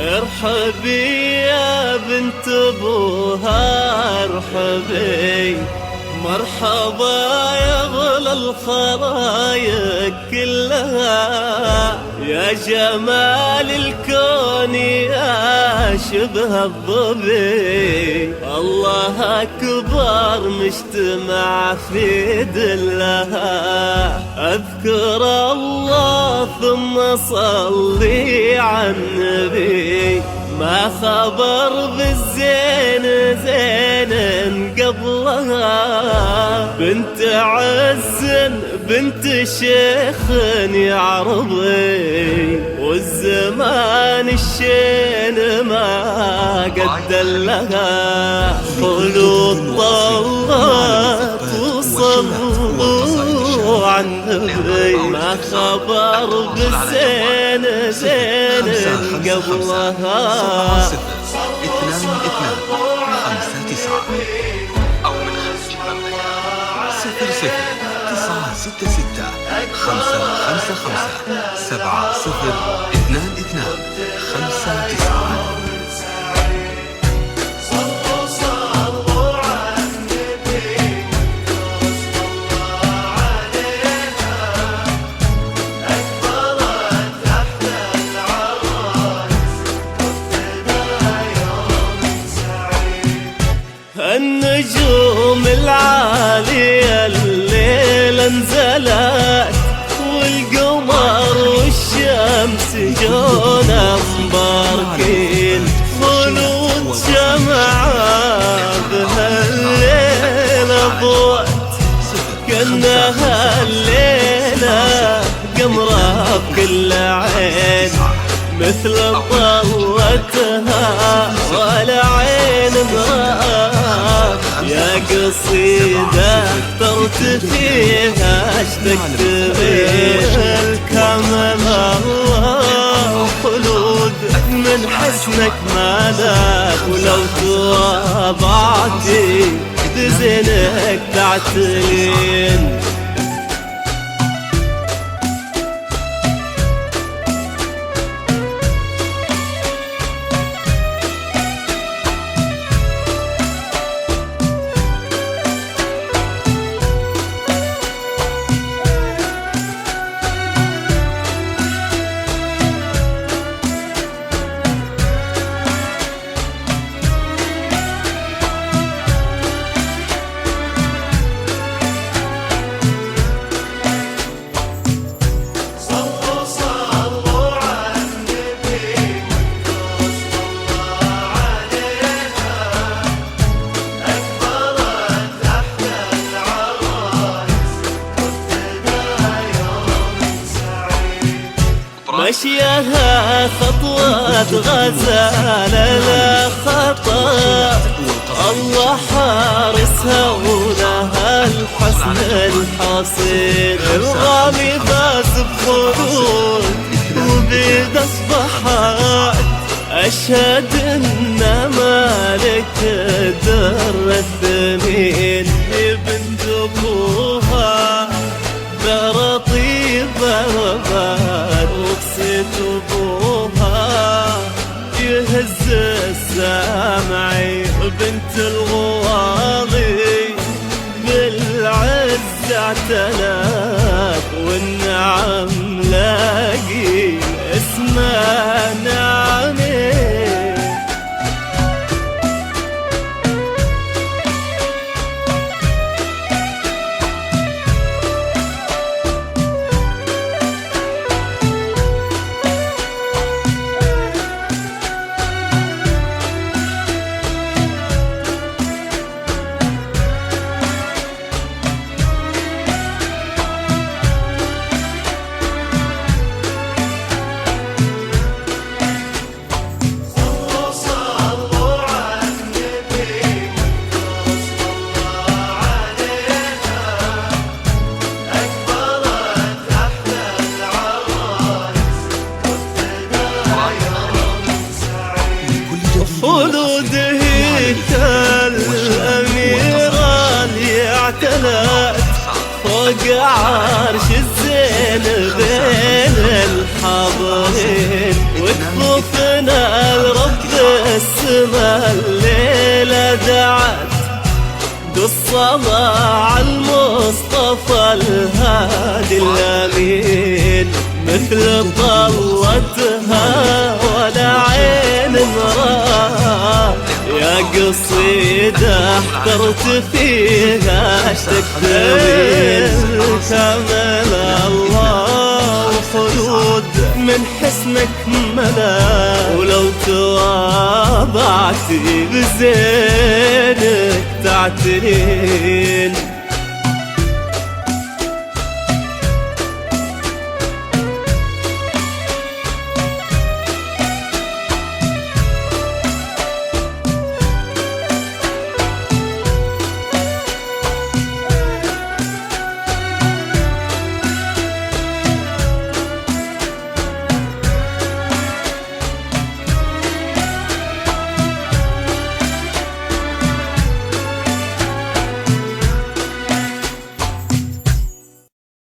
ارحبي يا بنت ابوها ارحبي، مرحبا يا غلا الخلايق كلها، يا جمال الكون يا شبه الظبي، الله أكبر مجتمع في دلها، أذكر الله ثم صلي على النبي، ما خبر بالزين زين قبلها، بنت عز بنت شيخ يعرضي، والزمان الشين ما قد لها، خلود طلت وصلوا عن النبي، ما خبر بالزين زين قبلها. 2259 أو من خارج المملكة 00 966 555 7022 59. النجوم العالية الليلة انزلت، والقمر والشمس جونا مباركين، خلود شمعة بهالليلة ضوت، كأنها الليلة قمرة بكل عين، مثل طلتها ولا عين امرأة، يا قصيدة اخترت فيها اشتقت الكمال الله، خلود من حسنك مالك، ولو تواضعتي بزينك تعتلين. مشيها خطوات غزالة لا خطأ، الله حارسها ولها الحسن الحصين، الغامي فاز بخلود وبيد اصبحت، أشهد إن مالك الدر الثمين، بنت أبوها ذرة طيبة وباد، وقصة أبوها يهز السامعي، بنت الغواضي بالعز اعتنت، والنعم لاقي اسمها نعمي. خلوده الأميرة اللي اعتلت فوق عرش الزين بين الحاضرين، وكفوفنا والسما الليلة دعت بالصلاة على المصطفى الهادي الأمين، مثل طلتها ولا عين مراه، يا قصيدة احترت فيها تكتمل كامل الله وخلود من حسنك ملا، ولو تواضعتي بزينك تعتني